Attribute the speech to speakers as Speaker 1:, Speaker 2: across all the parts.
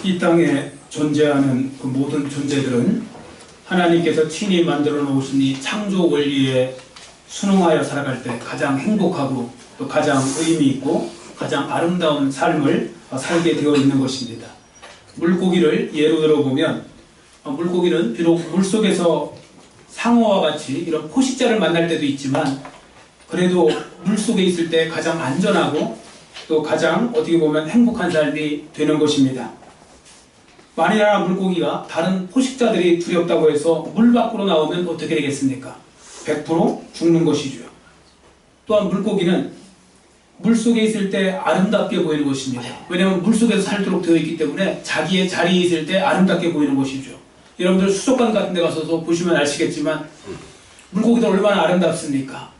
Speaker 1: 이 땅에 존재하는 그 모든 존재들은 하나님께서 친히 만들어 놓으신 이 창조 원리에 순응하여 살아갈 때 가장 행복하고 또 가장 의미 있고 가장 아름다운 삶을 살게 되어 있는 것입니다. 물고기를 예로 들어보면 물고기는 비록 물속에서 상어와 같이 이런 포식자를 만날 때도 있지만 그래도 물속에 있을 때 가장 안전하고 또 가장 어떻게 보면 행복한 삶이 되는 것입니다. 만일이나 물고기가 다른 포식자들이 두렵다고 해서 물 밖으로 나오면 어떻게 되겠습니까? 100% 죽는 것이죠. 또한 물고기는 물속에 있을 때 아름답게 보이는 것입니다. 왜냐하면 물속에서 살도록 되어 있기 때문에 자기의 자리에 있을 때 아름답게 보이는 것이죠. 여러분들 수족관 같은 데 가서도 보시면 아시겠지만 물고기들 얼마나 아름답습니까?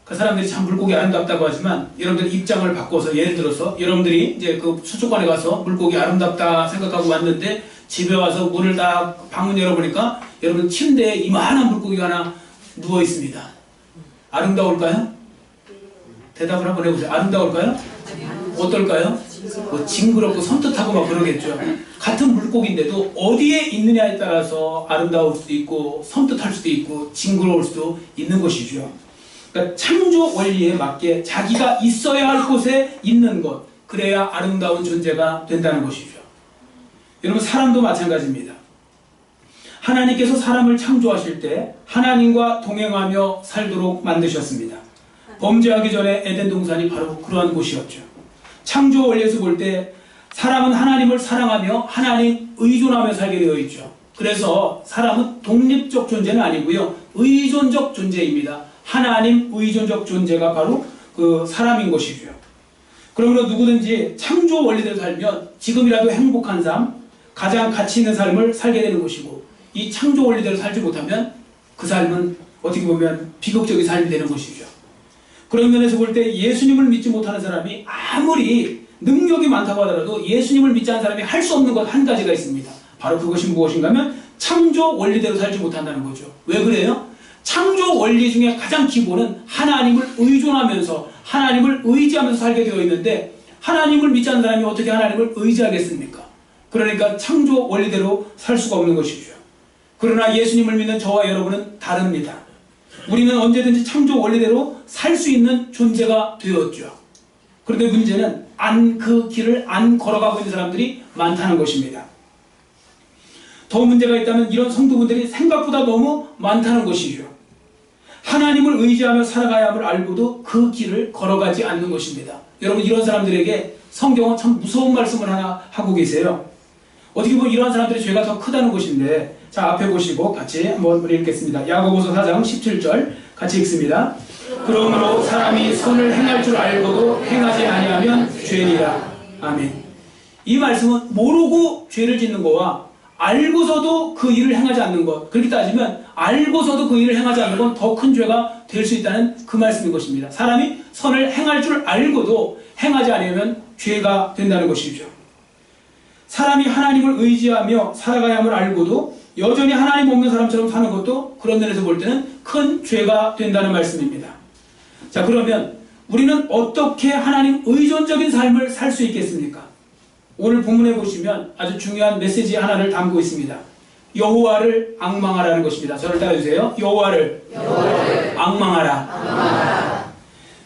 Speaker 1: 그 사람들이 참 물고기 아름답다고 하지만 여러분들 입장을 바꿔서 예를 들어서 여러분들이 이제 그 수족관에 가서 물고기 아름답다 생각하고 왔는데 집에 와서 문을 다 방문 열어보니까 여러분 침대에 이만한 물고기가 하나 누워 있습니다. 아름다울까요? 대답을 한번 해보세요. 아름다울까요? 어떨까요? 뭐 징그럽고 섬뜩하고 막 그러겠죠. 같은 물고기인데도 어디에 있느냐에 따라서 아름다울 수도 있고 섬뜩할 수도 있고 징그러울 수도 있는 것이죠. 그러니까 창조 원리에 맞게 자기가 있어야 할 곳에 있는 것, 그래야 아름다운 존재가 된다는 것이죠. 여러분 사람도 마찬가지입니다. 하나님께서 사람을 창조하실 때 하나님과 동행하며 살도록 만드셨습니다. 범죄하기 전에 에덴 동산이 바로 그러한 곳이었죠. 창조 원리에서 볼 때 사람은 하나님을 사랑하며 하나님 의존하며 살게 되어 있죠. 그래서 사람은 독립적 존재는 아니고요, 의존적 존재입니다. 하나님 의존적 존재가 바로 그 사람인 것이죠. 그러므로 누구든지 창조 원리대로 살면 지금이라도 행복한 삶, 가장 가치 있는 삶을 살게 되는 것이고, 이 창조 원리대로 살지 못하면 그 삶은 어떻게 보면 비극적인 삶이 되는 것이죠. 그런 면에서 볼 때 예수님을 믿지 못하는 사람이 아무리 능력이 많다고 하더라도 예수님을 믿지 않는 사람이 할 수 없는 것 한 가지가 있습니다. 바로 그것이 무엇인가 하면 창조 원리대로 살지 못한다는 거죠. 왜 그래요? 창조 원리 중에 가장 기본은 하나님을 의존하면서 하나님을 의지하면서 살게 되어 있는데, 하나님을 믿지 않는 사람이 어떻게 하나님을 의지하겠습니까? 그러니까 창조 원리대로 살 수가 없는 것이죠. 그러나 예수님을 믿는 저와 여러분은 다릅니다. 우리는 언제든지 창조 원리대로 살 수 있는 존재가 되었죠. 그런데 문제는 그 길을 안 걸어가고 있는 사람들이 많다는 것입니다. 더 문제가 있다면 이런 성도분들이 생각보다 너무 많다는 것이죠. 하나님을 의지하며 살아가야 함을 알고도 그 길을 걸어가지 않는 것입니다. 여러분, 이런 사람들에게 성경은 참 무서운 말씀을 하나 하고 계세요. 어떻게 보면 이러한 사람들의 죄가 더 크다는 것인데, 자, 앞에 보시고 같이 한번 읽겠습니다. 야고보서 4장 17절 같이 읽습니다. 그러므로 사람이 선을 행할 줄 알고도 행하지 아니하면 죄니라. 아멘. 이 말씀은 모르고 죄를 짓는 거와 알고서도 그 일을 행하지 않는 것, 그렇게 따지면 알고서도 그 일을 행하지 않는 건 더 큰 죄가 될 수 있다는 그 말씀인 것입니다. 사람이 선을 행할 줄 알고도 행하지 않으면 죄가 된다는 것이죠. 사람이 하나님을 의지하며 살아가야 함을 알고도 여전히 하나님 없는 사람처럼 사는 것도 그런 면에서 볼 때는 큰 죄가 된다는 말씀입니다. 자, 그러면 우리는 어떻게 하나님 의존적인 삶을 살 수 있겠습니까? 오늘 본문에 보시면 아주 중요한 메시지 하나를 담고 있습니다. 여호와를 앙망하라는 것입니다. 저를 따라주세요. 여호와를 앙망하라.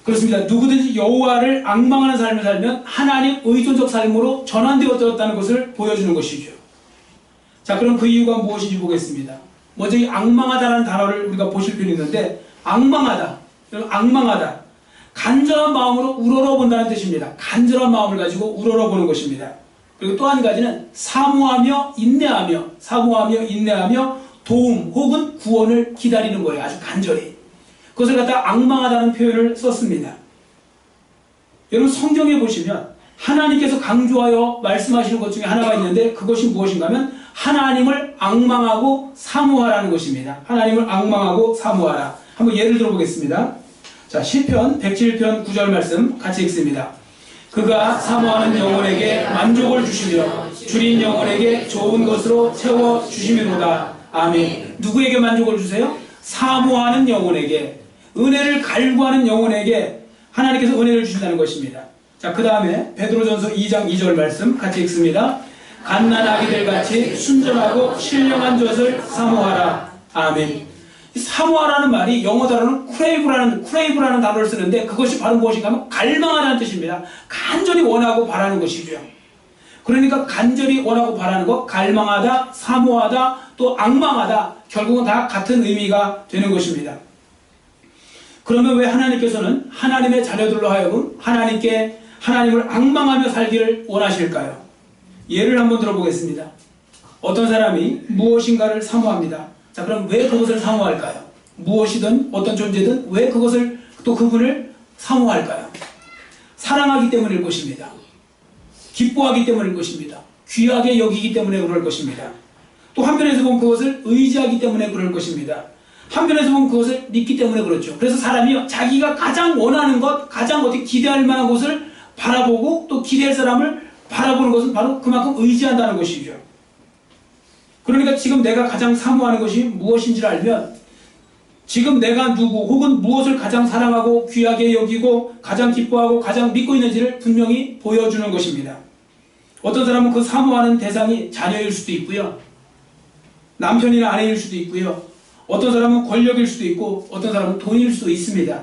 Speaker 1: 그렇습니다. 누구든지 여호와를 앙망하는 삶을 살면 하나님 의존적 삶으로 전환되었다는 것을 보여주는 것이죠. 자, 그럼 그 이유가 무엇인지 보겠습니다. 먼저 이 앙망하다라는 단어를 우리가 보실 필요 있는데, 앙망하다, 간절한 마음으로 우러러본다는 뜻입니다. 간절한 마음을 가지고 우러러보는 것입니다. 그리고 또 한 가지는 사모하며 인내하며 도움 혹은 구원을 기다리는 거예요. 아주 간절히. 그것을 갖다 앙망하다는 표현을 썼습니다. 여러분, 성경에 보시면 하나님께서 강조하여 말씀하시는 것 중에 하나가 있는데, 그것이 무엇인가 하면 하나님을 앙망하고 사모하라는 것입니다. 하나님을 앙망하고 사모하라. 한번 예를 들어보겠습니다. 자, 시편 107편 9절 말씀 같이 읽습니다. 그가 사모하는 영혼에게 만족을 주시며 줄인 영혼에게 좋은 것으로 채워주시미로다. 아멘. 누구에게 만족을 주세요? 사모하는 영혼에게, 은혜를 갈구하는 영혼에게 하나님께서 은혜를 주신다는 것입니다. 자, 그 다음에 베드로전서 2장 2절 말씀 같이 읽습니다. 갓난아기들 같이 순전하고 신령한 젖을 사모하라. 아멘. 사모하라는 말이 영어 단어는 크레이브라는 단어를 쓰는데 그것이 바로 무엇인가 하면 갈망하라는 뜻입니다. 간절히 원하고 바라는 것이죠. 그러니까 간절히 원하고 바라는 것, 갈망하다, 사모하다, 또 악망하다, 결국은 다 같은 의미가 되는 것입니다. 그러면 왜 하나님께서는 하나님의 자녀들로 하여금 하나님을 악망하며 살기를 원하실까요? 예를 한번 들어보겠습니다. 어떤 사람이 무엇인가를 사모합니다. 자, 그럼 왜 그것을 사모할까요? 무엇이든 어떤 존재든 왜 그것을 또 그분을 사모할까요? 사랑하기 때문일 것입니다. 기뻐하기 때문일 것입니다. 귀하게 여기기 때문에 그럴 것입니다. 또 한편에서 보면 그것을 의지하기 때문에 그럴 것입니다. 한편에서 보면 그것을 믿기 때문에 그렇죠. 그래서 사람이 자기가 가장 원하는 것, 가장 어떻게 기대할 만한 것을 바라보고 또 기대할 사람을 바라보는 것은 바로 그만큼 의지한다는 것이죠. 그러니까 지금 내가 가장 사모하는 것이 무엇인지를 알면 지금 내가 누구 혹은 무엇을 가장 사랑하고 귀하게 여기고 가장 기뻐하고 가장 믿고 있는지를 분명히 보여주는 것입니다. 어떤 사람은 그 사모하는 대상이 자녀일 수도 있고요. 남편이나 아내일 수도 있고요. 어떤 사람은 권력일 수도 있고 어떤 사람은 돈일 수도 있습니다.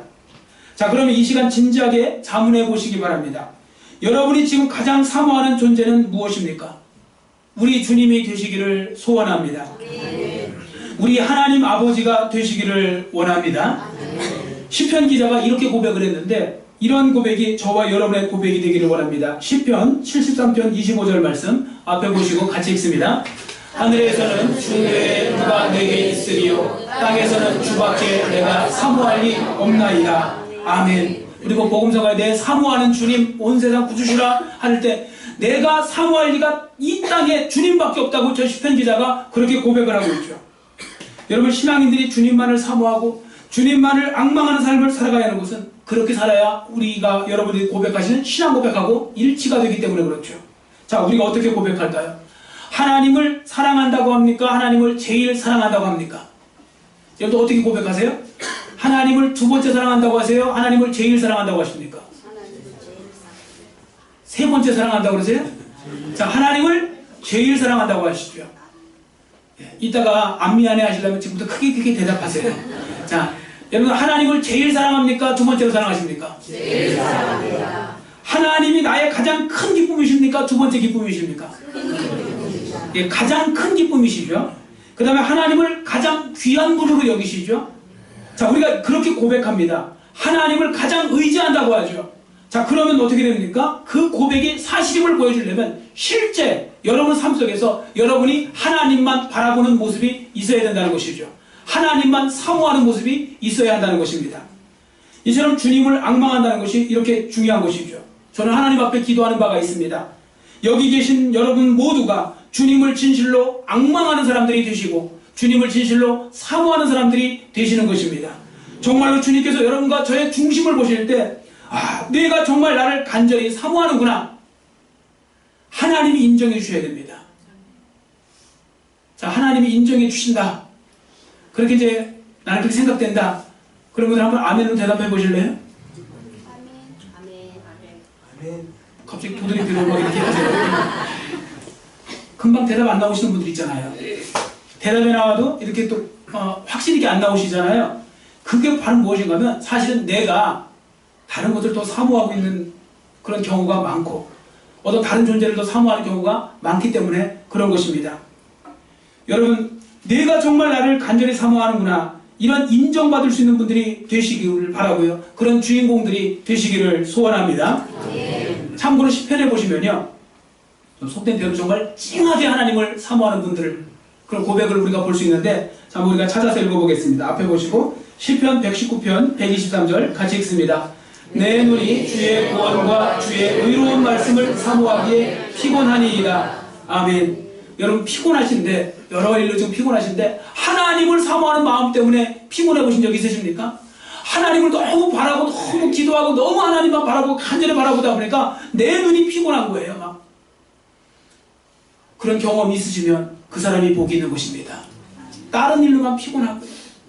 Speaker 1: 자, 그러면 이 시간 진지하게 자문해 보시기 바랍니다. 여러분이 지금 가장 사모하는 존재는 무엇입니까? 우리 주님이 되시기를 소원합니다. 우리 하나님 아버지가 되시기를 원합니다. 시편 기자가 이렇게 고백을 했는데 이런 고백이 저와 여러분의 고백이 되기를 원합니다. 시편 73편 25절 말씀 앞에 보시고 같이 읽습니다. 하늘에서는 주 외에 누가 내게 있으리요 땅에서는 주밖에 내가 사모할 리 없나이다. 아멘. 그리고 복음서가에 대해 사모하는 주님 온 세상 구주시라 할 때 내가 사모할 리가 이 땅에 주님밖에 없다고 저 시편 기자가 그렇게 고백을 하고 있죠. 여러분, 신앙인들이 주님만을 사모하고 주님만을 악망하는 삶을 살아가야 하는 것은 그렇게 살아야 우리가 여러분들이 고백하시는 신앙 고백하고 일치가 되기 때문에 그렇죠. 자, 우리가 어떻게 고백할까요? 하나님을 사랑한다고 합니까? 하나님을 제일 사랑한다고 합니까? 여러분 어떻게 고백하세요? 하나님을 두 번째 사랑한다고 하세요? 하나님을 제일 사랑한다고 하십니까? 세 번째 사랑한다고 그러세요? 자, 하나님을 제일 사랑한다고 하시죠. 이따가 안 미안해 하시려면 지금부터 크게 대답하세요. 자, 여러분 하나님을 제일 사랑합니까? 두 번째로 사랑하십니까? 제일 사랑합니다. 하나님이 나의 가장 큰 기쁨이십니까? 두 번째 기쁨이십니까? 예, 가장 큰 기쁨이시죠. 그 다음에 하나님을 가장 귀한 분으로 여기시죠. 자, 우리가 그렇게 고백합니다. 하나님을 가장 의지한다고 하죠. 자, 그러면 어떻게 됩니까? 그 고백이 사실임을 보여주려면 실제 여러분 삶 속에서 여러분이 하나님만 바라보는 모습이 있어야 된다는 것이죠. 하나님만 사모하는 모습이 있어야 한다는 것입니다. 이처럼 주님을 악망한다는 것이 이렇게 중요한 것이죠. 저는 하나님 앞에 기도하는 바가 있습니다. 여기 계신 여러분 모두가 주님을 진실로 악망하는 사람들이 되시고 주님을 진실로 사모하는 사람들이 되시는 것입니다. 정말로 주님께서 여러분과 저의 중심을 보실 때 내가 정말 나를 간절히 사모하는구나. 하나님이 인정해 주셔야 됩니다. 자, 하나님이 인정해 주신다. 그렇게 이제 나는 그렇게 생각된다. 그런 분들 한번 아멘으로 대답해 보실래요? 아멘. 갑자기 도둑이 들어오고 막 이렇게 하세요. 금방 대답 안 나오시는 분들 있잖아요. 대답이 나와도 이렇게 또 확실히 이렇게 안 나오시잖아요. 그게 바로 무엇인가 하면 사실은 내가 다른 것들을 더 사모하고 있는 그런 경우가 많고 어떤 다른 존재를 더 사모하는 경우가 많기 때문에 그런 것입니다. 여러분, 내가 정말 나를 간절히 사모하는구나, 이런 인정받을 수 있는 분들이 되시기를 바라고요. 그런 주인공들이 되시기를 소원합니다. 참고로 시편에 보시면요, 속된 표현은 정말 찡하게 하나님을 사모하는 분들 그런 고백을 우리가 볼 수 있는데, 자, 우리가 찾아서 읽어보겠습니다. 앞에 보시고 시편 119편 123절 같이 읽습니다. 내 눈이 주의 구원과 주의 의로운 말씀을 사모하기에 피곤하니이다. 아멘. 여러분 피곤하신데, 여러 일로 지금 피곤하신데 하나님을 사모하는 마음 때문에 피곤해 보신 적 있으십니까? 하나님을 너무 바라고 너무 기도하고 너무 하나님만 바라보고 간절히 바라보다 보니까 내 눈이 피곤한 거예요. 막 그런 경험이 있으시면 그 사람이 복이 있는 것입니다. 다른 일로만 피곤하고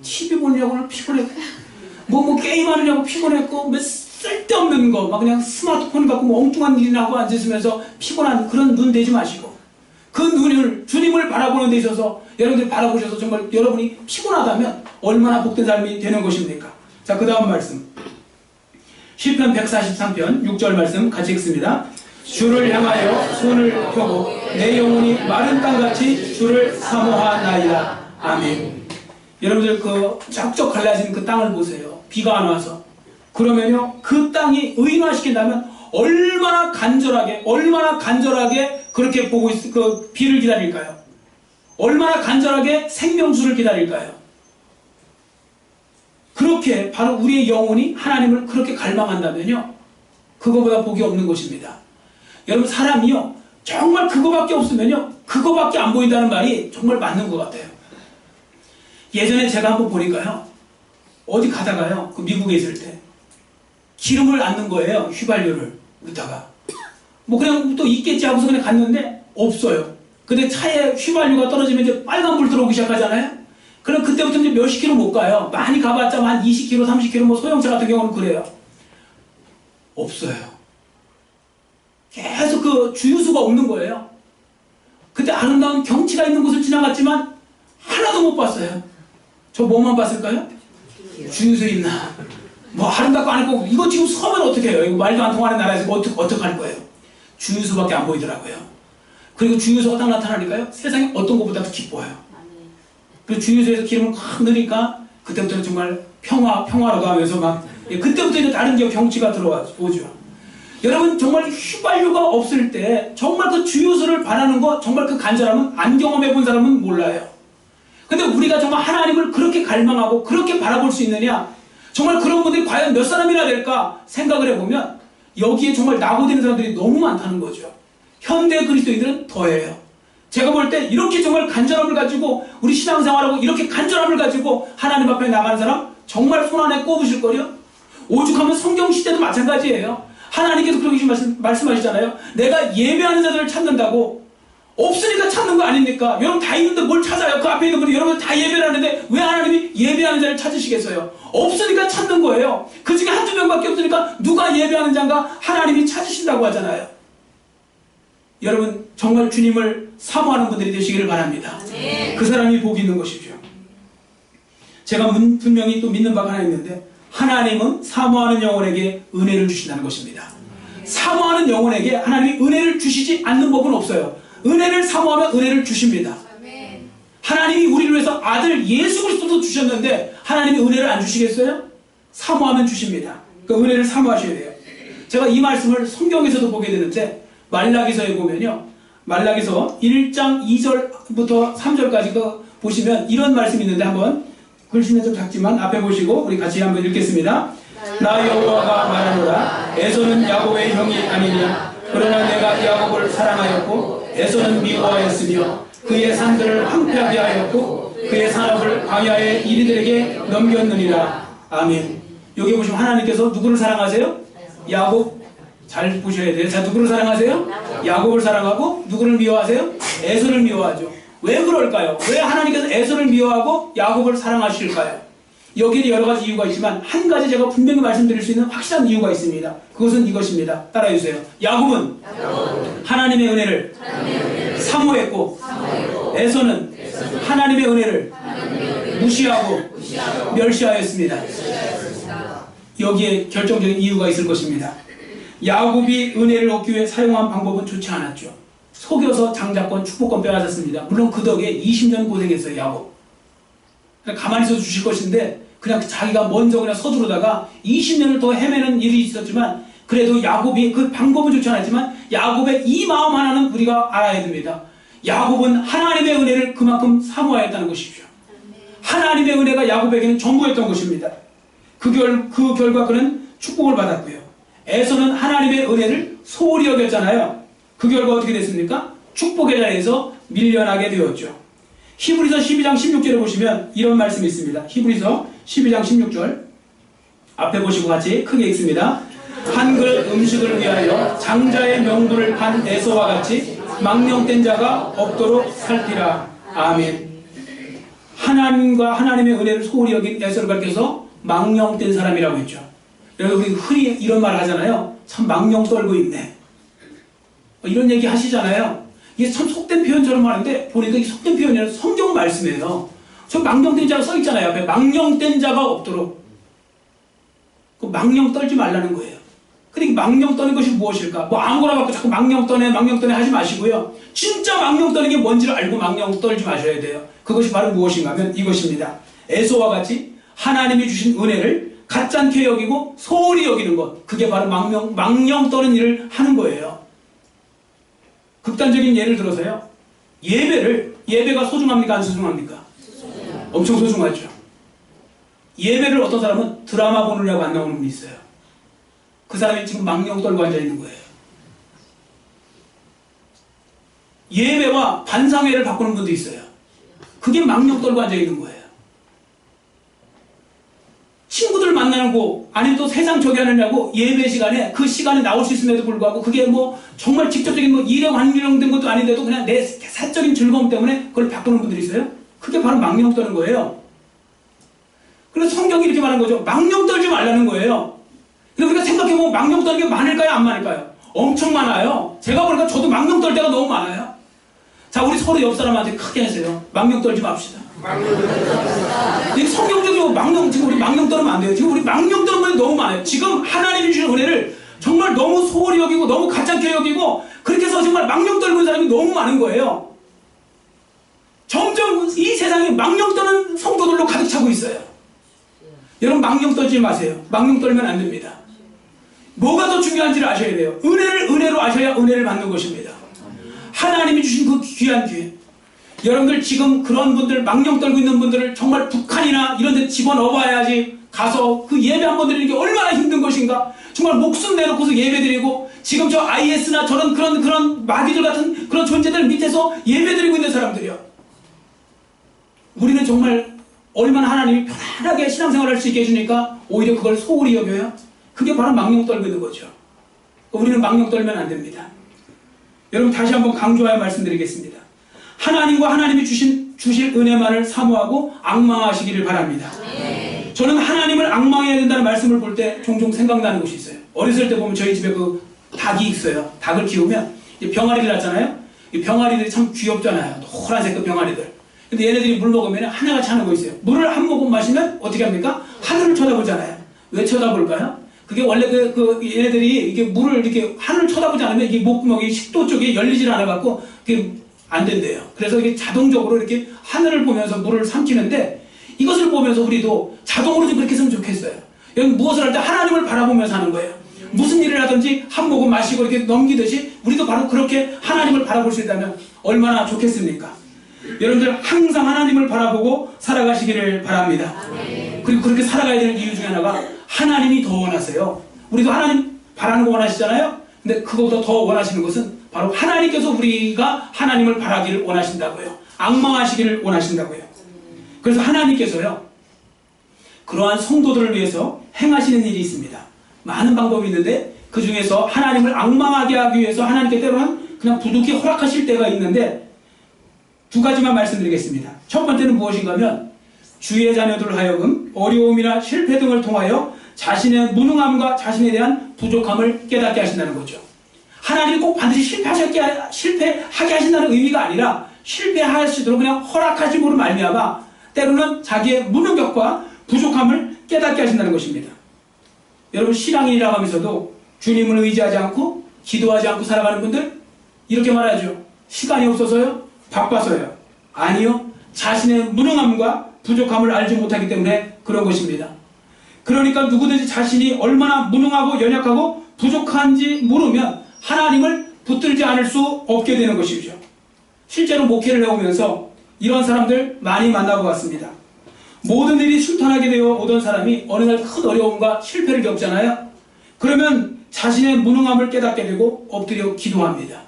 Speaker 1: TV 보려고 피곤했고 뭐 게임하느냐고 피곤했고 뭐 쓸데없는 거 막 그냥 스마트폰 갖고 뭐 엉뚱한 일이나 하고 앉으시면서 피곤한 그런 눈 대지 마시고 그 눈을 주님을 바라보는 데 있어서 여러분들이 바라보셔서 정말 여러분이 피곤하다면 얼마나 복된 삶이 되는 것입니까? 자, 그 다음 말씀. 시편 143편 6절 말씀 같이 읽습니다. 주를 향하여 손을 펴고 내 영혼이 마른 땅같이 주를 사모하나이다. 아멘. 여러분들 그 쩍쩍 갈라진 그 땅을 보세요. 비가 안 와서. 그러면요, 그 땅이 의인화시킨다면 얼마나 간절하게 그렇게 보고 그 비를 기다릴까요? 얼마나 간절하게 생명수를 기다릴까요? 그렇게 바로 우리의 영혼이 하나님을 그렇게 갈망한다면요, 그거보다 복이 없는 것입니다. 여러분, 사람이요, 정말 그거밖에 없으면요, 그거밖에 안 보인다는 말이 정말 맞는 것 같아요. 예전에 제가 한번 보니까요, 어디 가다가요, 그 미국에 있을 때 기름을 얹는 거예요. 휘발유를 넣다가 뭐 그냥 또 있겠지 하고서 그냥 갔는데 없어요. 근데 차에 휘발유가 떨어지면 이제 빨간불 들어오기 시작하잖아요. 그럼 그때부터 이제 몇십 킬로 못 가요. 많이 가봤자 한 20킬로 30킬로, 뭐 소형차 같은 경우는 그래요. 없어요. 계속 그 주유소가 없는 거예요. 그때 아름다운 경치가 있는 곳을 지나갔지만 하나도 못 봤어요. 저 뭐만 봤을까요? 주유소 있나? 뭐 아름답고 안 했고, 이거 지금 서면 어떻게 해요? 이거 말도 안 통하는 나라에서 어떻게 할 거예요? 주유소밖에 안 보이더라고요. 그리고 주유소가 딱 나타나니까요, 세상에 어떤 것보다도 기뻐요. 그리고 주유소에서 기름을 확 넣으니까 그때부터는 정말 평화로도 하면서 막, 그때부터 이제 다른 지역 경치가 들어오죠. 여러분, 정말 휘발유가 없을 때 정말 그 주유소를 바라는 거, 정말 그 간절함은 안 경험해 본 사람은 몰라요. 근데 우리가 정말 하나님을 그렇게 갈망하고 그렇게 바라볼 수 있느냐, 정말 그런 분들이 과연 몇 사람이나 될까 생각을 해보면 여기에 정말 낙오되는 사람들이 너무 많다는 거죠. 현대 그리스도인들은 더해요. 제가 볼 때 이렇게 정말 간절함을 가지고 우리 신앙생활하고 이렇게 간절함을 가지고 하나님 앞에 나가는 사람 정말 손 안에 꼽으실걸요? 오죽하면 성경 시대도 마찬가지예요. 하나님께서 그렇게 말씀하시잖아요. 내가 예배하는 자들을 찾는다고. 없으니까 찾는 거 아닙니까? 여러분 다 있는데 뭘 찾아요? 그 앞에 있는 분이 여러분 다 예배를 하는데 왜 하나님이 예배하는 자를 찾으시겠어요? 없으니까 찾는 거예요. 그 중에 한두 명밖에 없으니까 누가 예배하는 자인가 하나님이 찾으신다고 하잖아요. 여러분, 정말 주님을 사모하는 분들이 되시기를 바랍니다. 그 사람이 복이 있는 것이죠. 제가 분명히 또 믿는 바가 하나 있는데, 하나님은 사모하는 영혼에게 은혜를 주신다는 것입니다. 사모하는 영혼에게 하나님이 은혜를 주시지 않는 법은 없어요. 은혜를 사모하면 은혜를 주십니다. 하나님이 우리를 위해서 아들 예수 그리스도도 주셨는데 하나님이 은혜를 안 주시겠어요? 사모하면 주십니다. 그 은혜를 사모하셔야 돼요. 제가 이 말씀을 성경에서도 보게 되는데, 말라기서에 보면요, 말라기서 1장 2절부터 3절까지 보시면 이런 말씀이 있는데, 한번 글씨는 좀 작지만 앞에 보시고 우리 같이 한번 읽겠습니다. 나 여호와가 말하노라. 에서는 야곱의 형이 아니냐. 그러나 내가 야곱을 사랑하였고 에서는 미워하였으며 그의 산들을 황폐하게 하였고 그의 산업을 광야의 이리들에게 넘겼느니라. 아멘. 여기 보시면 하나님께서 누구를 사랑하세요? 야곱. 잘 보셔야 돼요. 자, 누구를 사랑하세요? 야곱을 사랑하고 누구를 미워하세요? 에서를 미워하죠. 왜 그럴까요? 왜 하나님께서 에서를 미워하고 야곱을 사랑하실까요? 여기에 여러 가지 이유가 있지만 한 가지 제가 분명히 말씀드릴 수 있는 확실한 이유가 있습니다. 그것은 이것입니다. 따라해주세요. 야곱은 하나님의 은혜를 사모했고 에서는 하나님의 은혜를 무시하고 멸시하였습니다. 여기에 결정적인 이유가 있을 것입니다. 야곱이 은혜를 얻기 위해 사용한 방법은 좋지 않았죠. 속여서 장자권, 축복권 빼앗았습니다. 물론 그 덕에 20년 고생했어요, 야곱. 가만히 있어 주실 것인데 그냥 자기가 먼저 그냥 서두르다가 20년을 더 헤매는 일이 있었지만, 그래도 야곱이 그 방법은 좋지 않았지만 야곱의 이 마음 하나는 우리가 알아야 됩니다. 야곱은 하나님의 은혜를 그만큼 사모하였다는 것이죠. 하나님의 은혜가 야곱에게는 전부였던 것입니다. 그 결과 그는 축복을 받았고요. 에서는 하나님의 은혜를 소홀히 여겼잖아요. 그 결과 어떻게 됐습니까? 축복의 자리에서 밀려나게 되었죠. 히브리서 12장 16절에 보시면 이런 말씀이 있습니다. 히브리서 12장 16절 앞에 보시고 같이 크게 읽습니다. 한 그릇 음식을 위하여 장자의 명분을 판 에서와 같이 망령된 자가 없도록 살피라. 아멘. 하나님과 하나님의 은혜를 소홀히 여긴 에서를 가리켜서 망령된 사람이라고 했죠. 여러분, 우리 흔히 이런 말 하잖아요. 참 망령 떨고 있네. 이런 얘기 하시잖아요. 이게 참 속된 표현처럼 하는데 보니까 이 속된 표현이 아니라 성경 말씀이에요. 저 망령된 자가 써 있잖아요. 앞에 망령된 자가 없도록. 그 망령 떨지 말라는 거예요. 근데 망령 떠는 것이 무엇일까? 뭐 아무거나 갖고 자꾸 망령 떠네 하지 마시고요. 진짜 망령 떠는 게 뭔지를 알고 망령 떨지 마셔야 돼요. 그것이 바로 무엇인가 하면 이것입니다. 에서와 같이 하나님이 주신 은혜를 가짜게 여기고 소홀히 여기는 것. 그게 바로 망령 떠는 일을 하는 거예요. 극단적인 예를 들어서요. 예배가 소중합니까? 안 소중합니까? 엄청 소중하죠. 예배를 어떤 사람은 드라마 보느냐고 안 나오는 분이 있어요. 그 사람이 지금 망령 떨고 앉아 있는 거예요. 예배와 반상회를 바꾸는 분도 있어요. 그게 망령 떨고 앉아 있는 거예요. 친구들 만나는 거 아니면 또 세상 저기 하느냐고 예배 시간에 그 시간에 나올 수 있음에도 불구하고 그게 뭐 정말 직접적인 뭐 일에 관련된 것도 아닌데도 그냥 내 사적인 즐거움 때문에 그걸 바꾸는 분들이 있어요. 그게 바로 망령 떠는 거예요. 그래서 성경이 이렇게 말하는 거죠. 망령 떨지 말라는 거예요. 근데 우리가 생각해보면 망령 떨는 게 많을까요? 안 많을까요? 엄청 많아요. 제가 보니까 저도 망령 떨 때가 너무 많아요. 자, 우리 서로 옆 사람한테 크게 하세요. 망령 떨지 맙시다. 성경적으로 지금 우리 망령 떨으면 안 돼요. 지금 우리 망령 떠는 게 너무 많아요. 지금 하나님이 주신 은혜를 정말 너무 소홀히 여기고 너무 가짜게 여기고 그렇게 해서 정말 망령 떨는 사람이 너무 많은 거예요. 점점 이 세상이 망령 떠는 성도들로 가득 차고 있어요. 여러분 망령 떨지 마세요. 망령 떨면 안 됩니다. 뭐가 더 중요한지를 아셔야 돼요. 은혜를 은혜로 아셔야 은혜를 받는 것입니다. 하나님이 주신 그 귀한 기회. 여러분들 지금 그런 분들 망령 떨고 있는 분들을 정말 북한이나 이런 데 집어넣어봐야지 가서 그 예배 한 번 드리는 게 얼마나 힘든 것인가. 정말 목숨 내놓고서 예배 드리고 지금 저 IS나 저런 그런 마귀들 같은 그런 존재들 밑에서 예배 드리고 있는 사람들이요. 우리는 정말 얼마나 하나님이 편안하게 신앙생활을 할 수 있게 해주니까 오히려 그걸 소홀히 여겨요. 그게 바로 망령 떨고 있는 거죠. 우리는 망령 떨면 안 됩니다. 여러분 다시 한번 강조하여 말씀드리겠습니다. 하나님과 하나님이 주실 은혜만을 사모하고 악망하시기를 바랍니다. 저는 하나님을 악망해야 된다는 말씀을 볼 때 종종 생각나는 것이 있어요. 어렸을 때 보면 저희 집에 그 닭이 있어요. 닭을 키우면 병아리를 낳잖아요. 이 병아리들이 참 귀엽잖아요. 노란색 그 병아리들. 근데 얘네들이 물 먹으면 하나같이 하는 거 있어요. 물을 한 모금 마시면 어떻게 합니까? 하늘을 쳐다보잖아요. 왜 쳐다볼까요? 그게 원래 얘네들이 이게 물을 이렇게 하늘을 쳐다보지 않으면 이게 목구멍이 식도 쪽에 열리질 않아갖고 그게 안 된대요. 그래서 이게 자동적으로 이렇게 하늘을 보면서 물을 삼키는데 이것을 보면서 우리도 자동으로 좀 그렇게 했으면 좋겠어요. 여기 무엇을 할 때 하나님을 바라보면서 하는 거예요. 무슨 일을 하든지 한 모금 마시고 이렇게 넘기듯이 우리도 바로 그렇게 하나님을 바라볼 수 있다면 얼마나 좋겠습니까? 여러분들 항상 하나님을 바라보고 살아가시기를 바랍니다. 그리고 그렇게 살아가야 되는 이유 중에 하나가 하나님이 더 원하세요. 우리도 하나님 바라는 거 원하시잖아요. 근데 그거보다 더 원하시는 것은 바로 하나님께서 우리가 하나님을 바라기를 원하신다고요. 악망하시기를 원하신다고요. 그래서 하나님께서요 그러한 성도들을 위해서 행하시는 일이 있습니다. 많은 방법이 있는데 그 중에서 하나님을 악망하게 하기 위해서 하나님께 때로는 그냥 부득이 허락하실 때가 있는데 두 가지만 말씀드리겠습니다. 첫 번째는 무엇인가 하면 주의 자녀들 하여금 어려움이나 실패 등을 통하여 자신의 무능함과 자신에 대한 부족함을 깨닫게 하신다는 거죠. 하나님이 꼭 반드시 실패하게 하신다는 의미가 아니라 실패하시도록 그냥 허락하심으로 말미암아 때로는 자기의 무능력과 부족함을 깨닫게 하신다는 것입니다. 여러분 신앙인이라고 하면서도 주님을 의지하지 않고 기도하지 않고 살아가는 분들 이렇게 말하죠. 시간이 없어서요? 바빠서요? 아니요. 자신의 무능함과 부족함을 알지 못하기 때문에 그런 것입니다. 그러니까 누구든지 자신이 얼마나 무능하고 연약하고 부족한지 모르면 하나님을 붙들지 않을 수 없게 되는 것이죠. 실제로 목회를 해오면서 이런 사람들 많이 만나고 왔습니다. 모든 일이 순탄하게 되어 오던 사람이 어느 날 큰 어려움과 실패를 겪잖아요. 그러면 자신의 무능함을 깨닫게 되고 엎드려 기도합니다.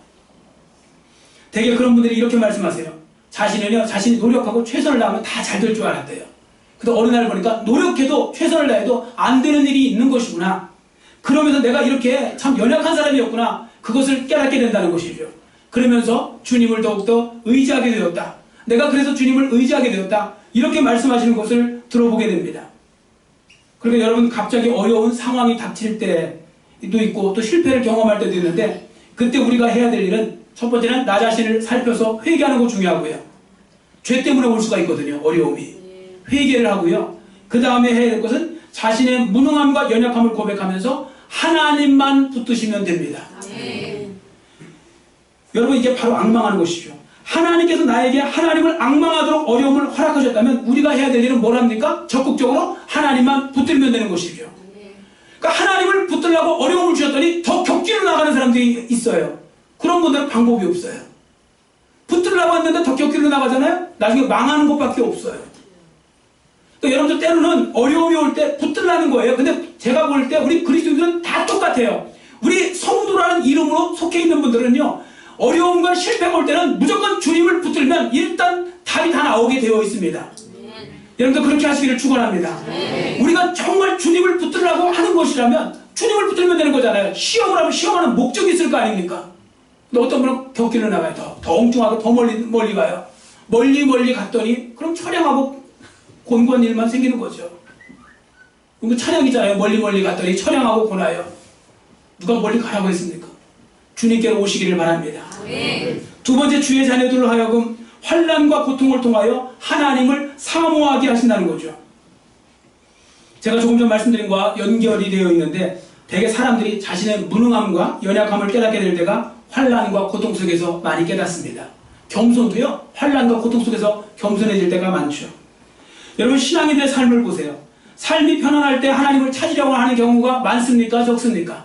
Speaker 1: 대개 그런 분들이 이렇게 말씀하세요. 자신이 노력하고 최선을 다하면 다 잘 될 줄 알았대요. 근데 어느 날 보니까 노력해도 최선을 다해도 안 되는 일이 있는 것이구나. 그러면서 내가 이렇게 참 연약한 사람이었구나. 그것을 깨닫게 된다는 것이죠. 그러면서 주님을 더욱더 의지하게 되었다. 내가 그래서 주님을 의지하게 되었다. 이렇게 말씀하시는 것을 들어보게 됩니다. 그러니까 여러분 갑자기 어려운 상황이 닥칠 때도 있고 또 실패를 경험할 때도 있는데 그때 우리가 해야 될 일은 첫 번째는 나 자신을 살펴서 회개하는 거 중요하고요. 죄 때문에 올 수가 있거든요. 어려움이. 회개를 하고요. 그 다음에 해야 될 것은 자신의 무능함과 연약함을 고백하면서 하나님만 붙드시면 됩니다. 여러분, 이게 바로 앙망하는 것이죠. 하나님께서 나에게 하나님을 앙망하도록 어려움을 허락하셨다면 우리가 해야 될 일은 뭐랍니까? 적극적으로 하나님만 붙들면 되는 것이죠. 그러니까 하나님을 붙들려고 어려움을 주셨더니 더 격기로 나가는 사람들이 있어요. 그런 분들은 방법이 없어요. 붙들려고 했는데 더 격기로 나가잖아요? 나중에 망하는 것밖에 없어요. 그러니까 여러분들 때로는 어려움이 올 때 붙들라는 거예요. 근데 제가 볼 때 우리 그리스도인들은 다 똑같아요. 우리 성도라는 이름으로 속해 있는 분들은요, 어려움과 실패가 올 때는 무조건 주님을 붙들면 일단 답이 다 나오게 되어 있습니다. 여러분들 그렇게 하시기를 축원합니다. 우리가 정말 주님을 붙들라고 하는 것이라면 주님을 붙들면 되는 거잖아요. 시험을 하면 시험하는 목적이 있을 거 아닙니까? 근데 어떤 분은 격기를 나가요. 더 엉뚱하고 더 멀리 가요. 멀리 갔더니 그럼 처량하고 곤고한 일만 생기는 거죠. 그럼 찬양이잖아요. 멀리 갔더니 처량하고 고나요. 누가 멀리 가라고 했습니까? 주님께로 오시기를 바랍니다. 두 번째, 주의 자녀들로 하여금 환난과 고통을 통하여 하나님을 사모하게 하신다는 거죠. 제가 조금 전 말씀드린 것과 연결이 되어 있는데, 대개 사람들이 자신의 무능함과 연약함을 깨닫게 될 때가 환난과 고통 속에서 많이 깨닫습니다. 겸손도요, 환난과 고통 속에서 겸손해질 때가 많죠. 여러분, 신앙인들의 삶을 보세요. 삶이 편안할 때 하나님을 찾으려고 하는 경우가 많습니까? 적습니까?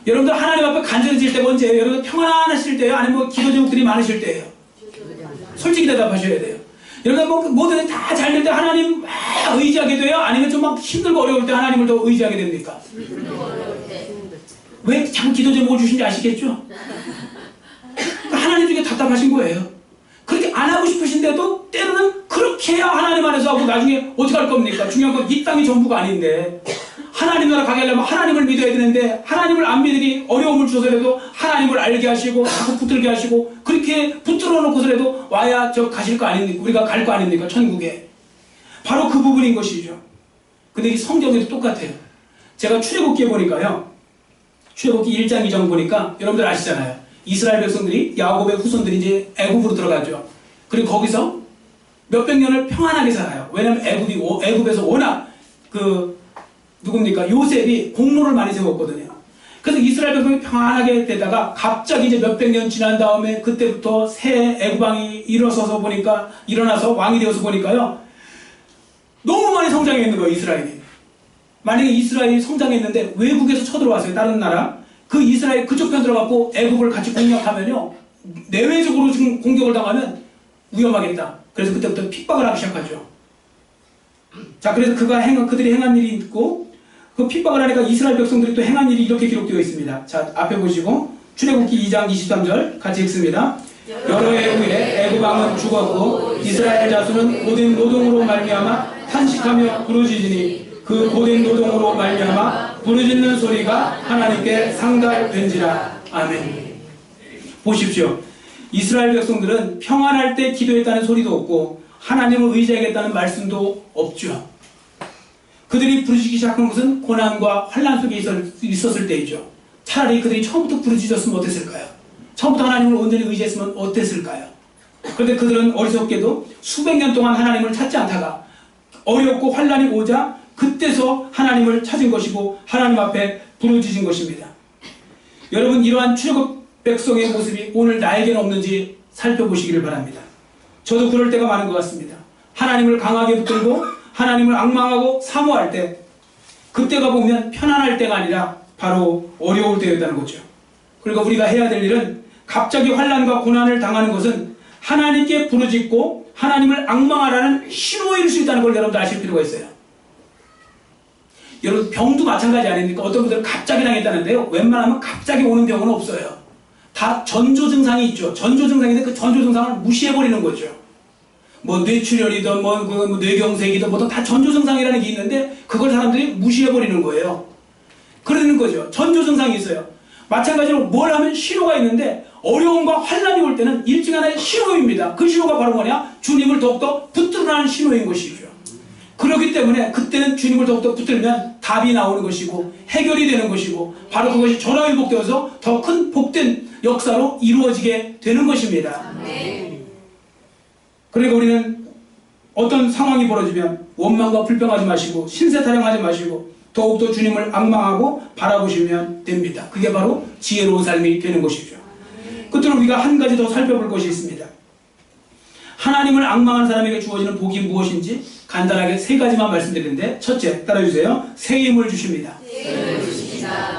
Speaker 1: 여러분들 하나님 앞에 간절해질 때가 언제예요? 여러분 평안하실 때예요? 아니면 뭐 기도 제목들이 많으실 때예요? 솔직히 대답하셔야 돼요. 여러분 뭐든 다 잘 될 때 하나님 막 의지하게 돼요? 아니면 좀 막 힘들고 어려울 때 하나님을 더 의지하게 됩니까? 왜 참 기도 제목을 주신지 아시겠죠? 하나님 중에 답답하신 거예요. 그렇게 안 하고 싶으신데도 때로는 그렇게 해야 하나님 안에서 하고 나중에 어떻게 할 겁니까? 중요한 건 이 땅이 전부가 아닌데, 하나님 나라 가게 하려면 하나님을 믿어야 되는데 하나님을 안 믿으니 어려움을 주서라도 하나님을 알게 하시고 자꾸 붙들게 하시고 그렇게 붙들어 놓고서라도 와야 저 가실 거 아닙니까? 우리가 갈 거 아닙니까? 천국에. 바로 그 부분인 것이죠. 근데 이 성경에도 똑같아요. 제가 출애굽기에 보니까요, 출애굽기 1장 2장 보니까 여러분들 아시잖아요. 이스라엘 백성들이, 야곱의 후손들이 이제 애굽으로 들어가죠. 그리고 거기서 몇백 년을 평안하게 살아요. 왜냐하면 애굽에서 워낙 누굽니까? 요셉이 공로를 많이 세웠거든요. 그래서 이스라엘 백성이 평안하게 되다가 갑자기 이제 몇백 년 지난 다음에 그때부터 새 애굽왕이 일어나서 왕이 되어서 보니까요, 너무 많이 성장해 있는 거예요, 이스라엘이. 만약에 이스라엘이 성장했는데 외국에서 쳐들어왔어요, 다른 나라. 그 이스라엘 그쪽 편 들어가고 애굽을 같이 공략하면요, 내외적으로 지금 공격을 당하면 위험하겠다. 그래서 그때부터 핍박을 하기 시작하죠. 자, 그래서 그들이 행한 일이 있고, 그 핍박을 하니까 이스라엘 백성들이 또 행한 일이 이렇게 기록되어 있습니다. 자, 앞에 보시고 출애굽기 2장 23절 같이 읽습니다. 여러 해 후에 애굽 왕은 죽었고 이스라엘 자손은 고된 노동으로 말미암아 탄식하며 부르짖으니 그 고된 노동으로 말미암아 부르짖는 소리가 하나님께 상달된지라. 아멘. 보십시오. 이스라엘 백성들은 평안할 때 기도했다는 소리도 없고 하나님을 의지하겠다는 말씀도 없죠. 그들이 부르짖기 시작한 것은 고난과 환난 속에 있었을 때이죠. 차라리 그들이 처음부터 부르짖었으면 어땠을까요? 처음부터 하나님을 온전히 의지했으면 어땠을까요? 그런데 그들은 어리석게도 수백 년 동안 하나님을 찾지 않다가 어렵고 환난이 오자 그때서 하나님을 찾은 것이고 하나님 앞에 부르짖은 것입니다. 여러분, 이러한 출애굽 백성의 모습이 오늘 나에게는 없는지 살펴보시기를 바랍니다. 저도 그럴 때가 많은 것 같습니다. 하나님을 강하게 붙들고 하나님을 앙망하고 사모할 때, 그때가 보면 편안할 때가 아니라 바로 어려울 때였다는 거죠. 그러니까 우리가 해야 될 일은 갑자기 환난과 고난을 당하는 것은 하나님께 부르짖고 하나님을 앙망하라는 신호일 수 있다는 걸 여러분들 아실 필요가 있어요. 여러분, 병도 마찬가지 아닙니까? 어떤 분들은 갑자기 당했다는데요, 웬만하면 갑자기 오는 병은 없어요. 다 전조 증상이 있죠. 전조 증상인데 그 전조 증상을 무시해버리는 거죠. 뭐 뇌출혈이든 뭐 뇌경색이든 뭐든 다 전조 증상이라는 게 있는데 그걸 사람들이 무시해버리는 거예요. 그러는 거죠. 전조 증상이 있어요. 마찬가지로 뭘 하면 신호가 있는데 어려움과 환난이 올 때는 일찍 하나의 신호입니다. 그 신호가 바로 뭐냐? 주님을 더욱더 붙들라는 신호인 것이죠. 그렇기 때문에 그때는 주님을 더욱더 붙들면 답이 나오는 것이고 해결이 되는 것이고 바로 그것이 전화위복되어서 더 큰 복된 역사로 이루어지게 되는 것입니다. 그러니까 우리는 어떤 상황이 벌어지면 원망과 불평하지 마시고 신세 타령하지 마시고 더욱더 주님을 앙망하고 바라보시면 됩니다. 그게 바로 지혜로운 삶이 되는 것이죠. 끝으로 우리가 한 가지 더 살펴볼 것이 있습니다. 하나님을 앙망하는 사람에게 주어지는 복이 무엇인지 간단하게 세 가지만 말씀드리는데, 첫째, 따라주세요. 새 힘을 주십니다.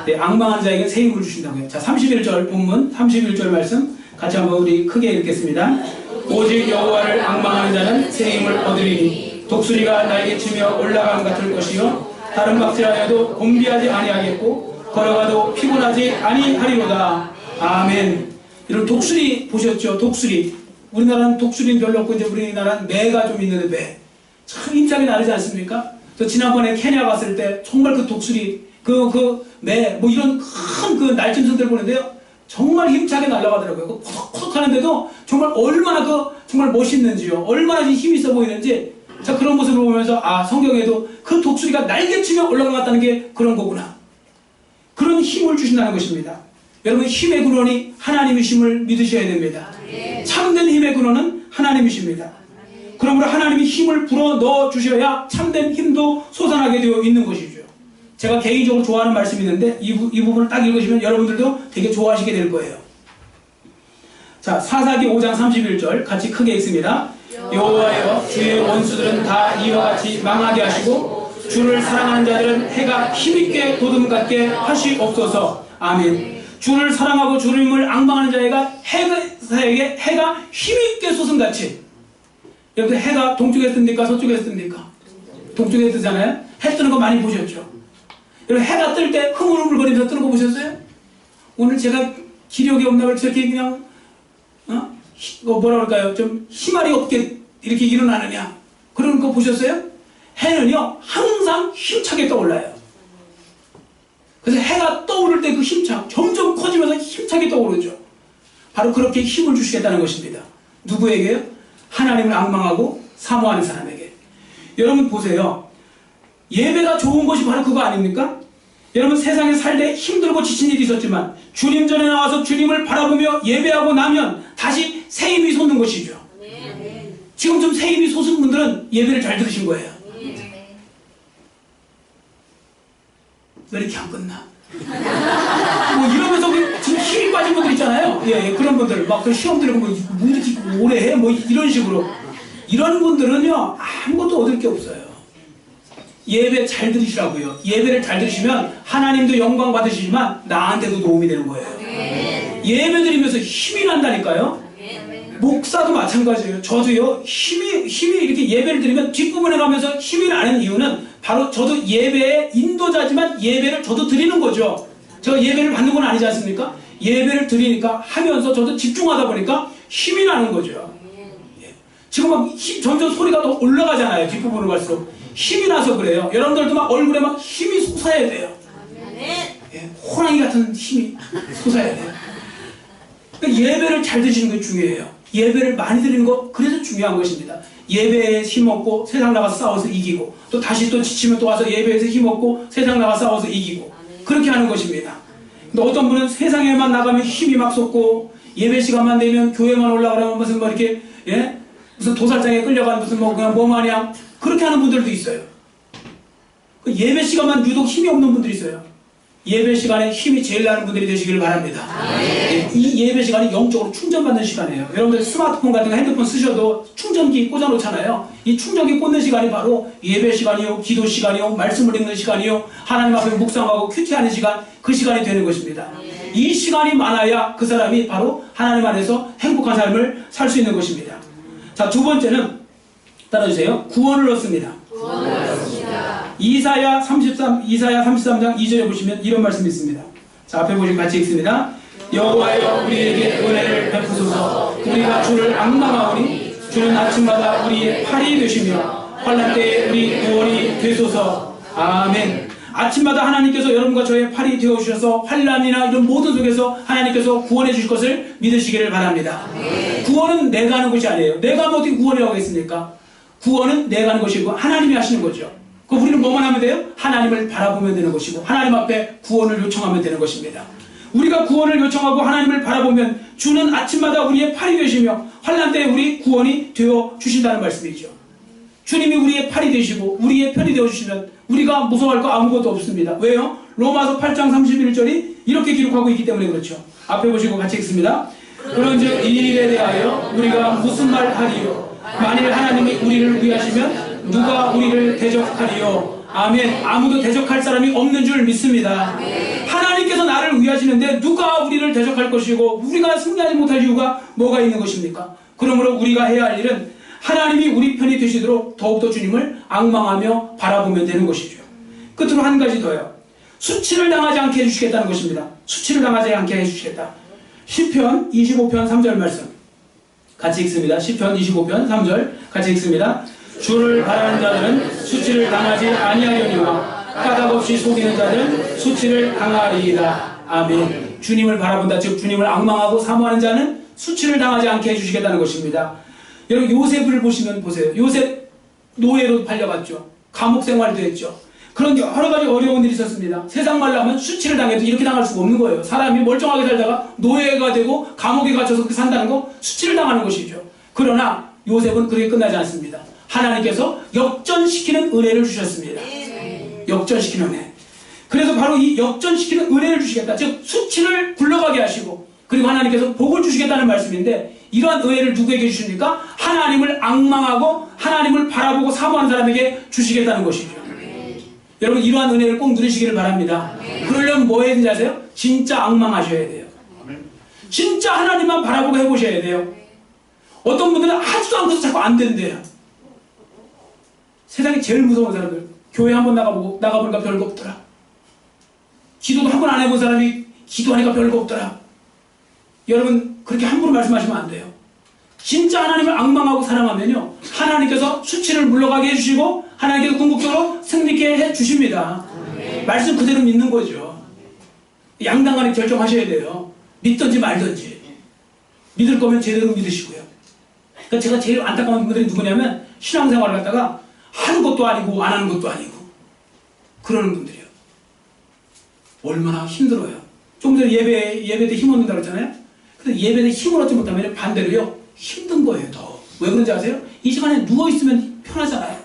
Speaker 1: 네, 앙망한 자에게 새 힘을 주신다고요. 자, 31절 본문 31절 말씀 같이 한번 우리 크게 읽겠습니다. 오직 여호와를 앙망하는 자는 새 힘을 얻으리니 독수리가 날개치며 올라감 같을 것이요 다른 박질하여도 곤비하지 아니하겠고 걸어가도 피곤하지 아니하리로다. 아멘. 이런 독수리 보셨죠? 독수리. 우리나라는 독수리는 별로 없고 이제 우리나라는 매가 좀 있는데 매. 참 힘차게 나르지 않습니까? 저 지난번에 케냐 갔을 때 정말 그 독수리 매 뭐 이런 큰 그 날짐승들 보는데요. 정말 힘차게 날아가더라고요. 그 코덕코덕 하는데도 정말 얼마나 정말 멋있는지요. 얼마나 힘이 있어 보이는지. 자, 그런 모습을 보면서 성경에도 그 독수리가 날개치며 올라갔다는 게 그런 거구나. 그런 힘을 주신다는 것입니다. 여러분, 힘의 근원이 하나님이심을 믿으셔야 됩니다. 참된 힘의 근원은 하나님이십니다. 그러므로 하나님이 힘을 불어 넣어 주셔야 참된 힘도 솟아나게 되어 있는 것이죠. 제가 개인적으로 좋아하는 말씀이 있는데 이 부분을 딱 읽으시면 여러분들도 되게 좋아하시게 될 거예요. 자, 사사기 5장 31절 같이 크게 읽습니다. 여호와여, 주의 원수들은 다 이와 같이 망하게 하시고 주를 사랑하는 자들은 해가 힘있게 도둠 같게 하시옵소서. 아멘. 주를 사랑하고 주님을 앙망하는 자에게 해가 힘있게 솟음같이. 여러분들 해가 동쪽에서 뜹니까? 서쪽에서 뜹니까? 동쪽에서 뜨잖아요. 해 뜨는 거 많이 보셨죠? 여러분, 해가 뜰 때 흐물흐물거리면서 뜨는 거 보셨어요? 오늘 제가 기력이 없나 저렇게 그냥 뭐라 그럴까요? 좀 희말이 없게 이렇게 일어나느냐, 그런 거 보셨어요? 해는요 항상 힘차게 떠올라요. 그래서 해가 떠오를 때 그 점점 커지면서 힘차게 떠오르죠. 바로 그렇게 힘을 주시겠다는 것입니다. 누구에게요? 하나님을 앙망하고 사모하는 사람에게. 여러분 보세요. 예배가 좋은 것이 바로 그거 아닙니까? 여러분, 세상에 살 때 힘들고 지친 일이 있었지만 주님 전에 나와서 주님을 바라보며 예배하고 나면 다시 새 힘이 솟는 것이죠. 지금 좀 새 힘이 솟은 분들은 예배를 잘 들으신 거예요. 왜 이렇게 안 끝나? 뭐 이러면서 지금 힘이 빠진 분들 있잖아요. 예, 그런 분들 막 그 시험 들고 뭐 이렇게 오래 해? 뭐 이런 식으로. 이런 분들은요 아무것도 얻을 게 없어요. 예배 잘 들으시라고요. 예배를 잘 들으시면 하나님도 영광 받으시지만 나한테도 도움이 되는 거예요. 예배 드리면서 힘이 난다니까요. 목사도 마찬가지예요. 저도요 힘이 이렇게 예배를 드리면 뒷부분에 가면서 힘이 나는 이유는 바로 저도 예배의 인도자지만 예배를 저도 드리는 거죠. 제가 예배를 받는 건 아니지 않습니까? 예배를 드리니까 하면서 저도 집중하다 보니까 힘이 나는 거죠. 지금 막 점점 소리가 더 올라가잖아요. 뒷부분으로 갈수록 힘이 나서 그래요. 여러분들도 막 얼굴에 막 힘이 솟아야 돼요. 예, 호랑이 같은 힘이 솟아야 돼요. 그러니까 예배를 잘 드시는 게 중요해요. 예배를 많이 드리는 거 그래서 중요한 것입니다. 예배에 힘없고 세상 나가서 싸워서 이기고 또 다시 또 지치면 또 와서 예배에서 힘없고 세상 나가서 싸워서 이기고 그렇게 하는 것입니다. 근데 어떤 분은 세상에만 나가면 힘이 막 솟고 예배 시간만 되면 교회만 올라가면 무슨 뭐 이렇게 무슨 도살장에 끌려가는 무슨 뭐 그냥 뭐 마냥 그렇게 하는 분들도 있어요. 그 예배 시간만 유독 힘이 없는 분들이 있어요. 예배 시간에 힘이 제일 나는 분들이 되시길 바랍니다. 이 예배 시간이 영적으로 충전받는 시간이에요. 여러분들 스마트폰 같은 거 핸드폰 쓰셔도 충전기 꽂아놓잖아요. 이 충전기 꽂는 시간이 바로 예배 시간이요, 기도 시간이요, 말씀을 읽는 시간이요, 하나님 앞에 묵상하고 큐티하는 시간, 그 시간이 되는 것입니다. 이 시간이 많아야 그 사람이 바로 하나님 안에서 행복한 삶을 살 수 있는 것입니다. 자, 두 번째는 따라주세요. 구원을 얻습니다. 이사야 33장 2절에 보시면 이런 말씀이 있습니다. 자, 앞에 보시면 같이 읽습니다. 여호와여, 우리에게 은혜를 베푸소서. 우리가 주를 앙망하오니 주는 아침마다 우리의 팔이 되시며 환난 때에 우리 구원이 되소서. 아멘. 아침마다 하나님께서 여러분과 저의 팔이 되어주셔서 환난이나 이런 모든 속에서 하나님께서 구원해 주실 것을 믿으시기를 바랍니다. 구원은 내가 하는 것이 아니에요. 내가 하면 어떻게 구원이라고 하겠습니까? 구원은 내가 하는 것이고 하나님이 하시는 거죠. 우리는 뭐만 하면 돼요? 하나님을 바라보면 되는 것이고 하나님 앞에 구원을 요청하면 되는 것입니다. 우리가 구원을 요청하고 하나님을 바라보면 주는 아침마다 우리의 팔이 되시며 환난 때에 우리 구원이 되어 주신다는 말씀이죠. 주님이 우리의 팔이 되시고 우리의 편이 되어주시면 우리가 무서워할 거 아무것도 없습니다. 왜요? 로마서 8장 31절이 이렇게 기록하고 있기 때문에 그렇죠. 앞에 보시고 같이 읽습니다. 그런즉 이 일에 대하여 우리가 무슨 말 하리요? 만일 하나님이 우리를 위하시면 누가 우리를 대적하리요? 아멘. 아무도 대적할 사람이 없는 줄 믿습니다. 하나님께서 나를 위하시는데 누가 우리를 대적할 것이고 우리가 승리하지 못할 이유가 뭐가 있는 것입니까? 그러므로 우리가 해야 할 일은 하나님이 우리 편이 되시도록 더욱더 주님을 앙망하며 바라보면 되는 것이죠. 끝으로 한 가지 더요. 수치를 당하지 않게 해주시겠다는 것입니다. 수치를 당하지 않게 해주시겠다. 시편 25편 3절 말씀 같이 읽습니다. 시편 25편 3절 같이 읽습니다. 주를 바라는 자들은 수치를 당하지 아니하려니와 까닭없이 속이는 자들은 수치를 당하리이다. 아멘. 주님을 바라본다. 즉 주님을 앙망하고 사모하는 자는 수치를 당하지 않게 해주시겠다는 것입니다. 여러분 요셉을 보시면 보세요. 요셉 노예로 팔려갔죠. 감옥 생활도 했죠. 그런 여러 가지 어려운 일이 있었습니다. 세상 말로 하면 수치를 당해도 이렇게 당할 수가 없는 거예요. 사람이 멀쩡하게 살다가 노예가 되고 감옥에 갇혀서 그렇게 산다는 거 수치를 당하는 것이죠. 그러나 요셉은 그렇게 끝나지 않습니다. 하나님께서 역전시키는 은혜를 주셨습니다. 역전시키는 은혜. 그래서 바로 이 역전시키는 은혜를 주시겠다. 즉 수치를 굴러가게 하시고 그리고 하나님께서 복을 주시겠다는 말씀인데 이러한 은혜를 누구에게 주십니까? 하나님을 앙망하고 하나님을 바라보고 사모하는 사람에게 주시겠다는 것이죠. 여러분 이러한 은혜를 꼭 누리시기를 바랍니다. 그러려면 뭐 해야 되는지 아세요? 진짜 앙망하셔야 돼요. 진짜 하나님만 바라보고 해보셔야 돼요. 어떤 분들은 하지도 않고서 자꾸 안 된대요. 세상에 제일 무서운 사람들 교회 한번 나가보니까 별거 없더라. 기도도 한 번 안 해본 사람이 기도하니까 별거 없더라. 여러분 그렇게 함부로 말씀하시면 안 돼요. 진짜 하나님을 앙망하고 사랑하면요 하나님께서 수치를 물러가게 해주시고 하나님께서 궁극적으로 승리케 해주십니다. 말씀 그대로 믿는 거죠. 양당간에 결정하셔야 돼요. 믿든지 말든지. 믿을 거면 제대로 믿으시고요. 그러니까 제가 제일 안타까운 분들이 누구냐면 신앙생활을 갖다가 하는 것도 아니고 안 하는 것도 아니고 그러는 분들이요. 얼마나 힘들어요. 조금 전에 예배 때 힘 얻는다고 했잖아요. 근데 예배 때 힘을 얻지 못하면 반대로요 힘든 거예요. 더. 왜 그런지 아세요? 이 시간에 누워있으면 편하잖아요.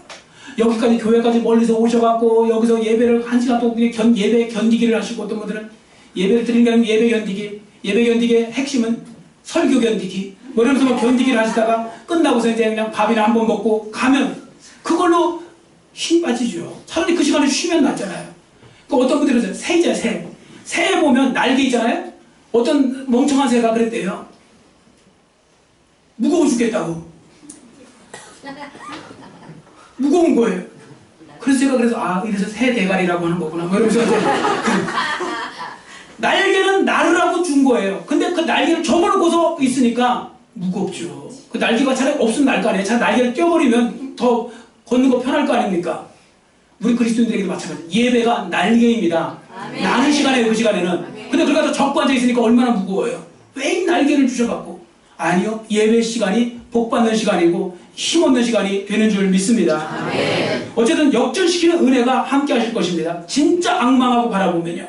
Speaker 1: 여기까지 교회까지 멀리서 오셔갖고 여기서 예배를 한 시간 동안 예배 견디기를 하시고 어떤 분들은 예배를 드리는 게 아니고 예배 견디기. 예배 견디기의 핵심은 설교 견디기. 뭐 이러면서 막 견디기를 하시다가 끝나고서 이제 그냥 밥이나 한번 먹고 가면 그걸로 힘 빠지죠. 차라리 그 시간에 쉬면 낫잖아요. 그 어떤 분들은 새이죠, 새. 새에 보면 날개 있잖아요. 어떤 멍청한 새가 그랬대요. 무거워 죽겠다고. 무거운 거예요. 그래서 제가 이래서 새 대가리라고 하는 거구나. 뭐 이러면서 날개는 나르라고 준 거예요. 근데 그 날개를 저물고서 있으니까 무겁죠. 그 날개가 차라리 없으면 날 거 아니에요. 차라리 날개를 껴버리면 더 걷는 거 편할 거 아닙니까? 우리 그리스도인들에게도 마찬가지예요. 예배가 날개입니다. 아멘. 나는 시간에 그 시간에는. 아멘. 근데 그걸 갖다 접고 앉아있으니까 얼마나 무거워요. 왜 이 날개를 주셔갖고. 아니요. 예배 시간이 복받는 시간이고 힘 얻는 시간이 되는 줄 믿습니다. 아멘. 어쨌든 역전시키는 은혜가 함께 하실 것입니다. 진짜 앙망하고 바라보면요.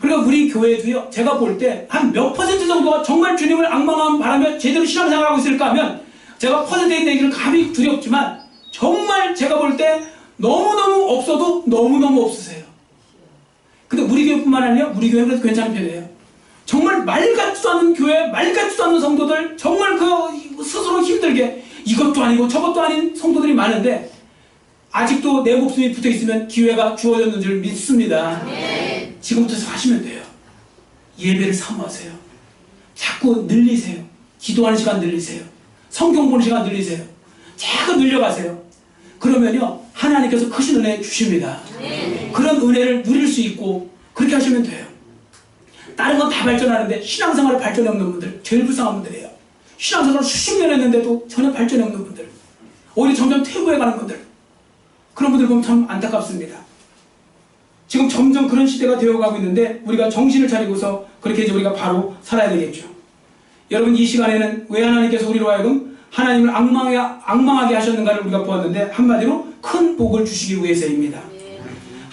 Speaker 1: 그러니까 우리 교회도요. 제가 볼 때 한 몇 퍼센트 정도가 정말 주님을 앙망하고 바라며 제대로 신앙생활하고 있을까 하면 제가 퍼센테이지 내기는 감히 두렵지만 정말 제가 볼 때 너무너무 없어도 너무너무 없으세요. 근데 우리 교회뿐만 아니라 우리 교회는 그래도 괜찮은 편이에요. 정말 말 같지도 않은 교회, 말 같지도 않은 성도들, 정말 그 스스로 힘들게 이것도 아니고 저것도 아닌 성도들이 많은데 아직도 내 목숨이 붙어 있으면 기회가 주어졌는 줄 믿습니다. 네. 지금부터 하시면 돼요. 예배를 사모하세요. 자꾸 늘리세요. 기도하는 시간 늘리세요. 성경 보는 시간 늘리세요. 자꾸 늘려가세요. 그러면요 하나님께서 크신 은혜 주십니다. 네. 그런 은혜를 누릴 수 있고 그렇게 하시면 돼요. 다른 건 다 발전하는데 신앙생활에 발전이 없는 분들 제일 불쌍한 분들이에요. 신앙생활을 수십 년 했는데도 전혀 발전이 없는 분들, 오히려 점점 퇴보해 가는 분들, 그런 분들 보면 참 안타깝습니다. 지금 점점 그런 시대가 되어가고 있는데 우리가 정신을 차리고서 그렇게 이제 우리가 바로 살아야 되겠죠. 여러분 이 시간에는 왜 하나님께서 우리로 하여금 하나님을 앙망하게 하셨는가를 우리가 보았는데 한마디로 큰 복을 주시기 위해서입니다.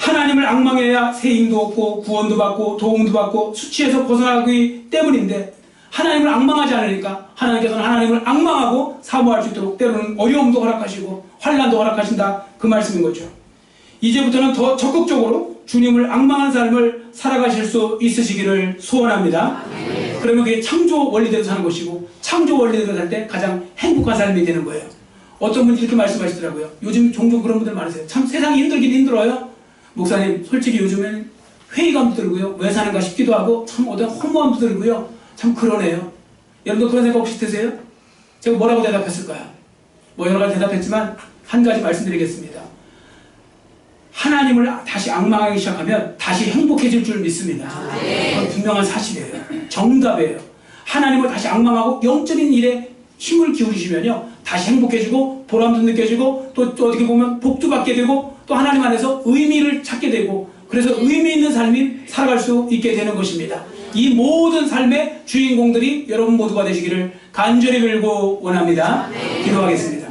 Speaker 1: 하나님을 앙망해야 새 힘도 얻고 구원도 받고 도움도 받고 수치에서 벗어나기 때문인데 하나님을 앙망하지 않으니까 하나님께서는 하나님을 앙망하고 사모할 수 있도록 때로는 어려움도 허락하시고 환난도 허락하신다, 그 말씀인 거죠. 이제부터는 더 적극적으로 주님을 앙망하는 삶을 살아가실 수 있으시기를 소원합니다. 그러면 그게 창조 원리대로 사는 것이고 창조 원리대로 살 때 가장 행복한 삶이 되는 거예요. 어떤 분이 이렇게 말씀하시더라고요. 요즘 종종 그런 분들 많으세요. 참 세상이 힘들긴 힘들어요. 목사님, 솔직히 요즘엔 회의감도 들고요. 왜 사는가 싶기도 하고 참 어떤 허무함도 들고요. 참 그러네요. 여러분도 그런 생각 혹시 드세요? 제가 뭐라고 대답했을까요? 뭐 여러 가지 대답했지만 한 가지 말씀드리겠습니다. 하나님을 다시 앙망하기 시작하면 다시 행복해질 줄 믿습니다. 그건 분명한 사실이에요. 정답이에요. 하나님을 다시 앙망하고 영적인 일에 힘을 기울이시면요, 다시 행복해지고 보람도 느껴지고 또 어떻게 보면 복도 받게 되고 또 하나님 안에서 의미를 찾게 되고 그래서 의미 있는 삶이 살아갈 수 있게 되는 것입니다. 이 모든 삶의 주인공들이 여러분 모두가 되시기를 간절히 빌고 원합니다. 기도하겠습니다.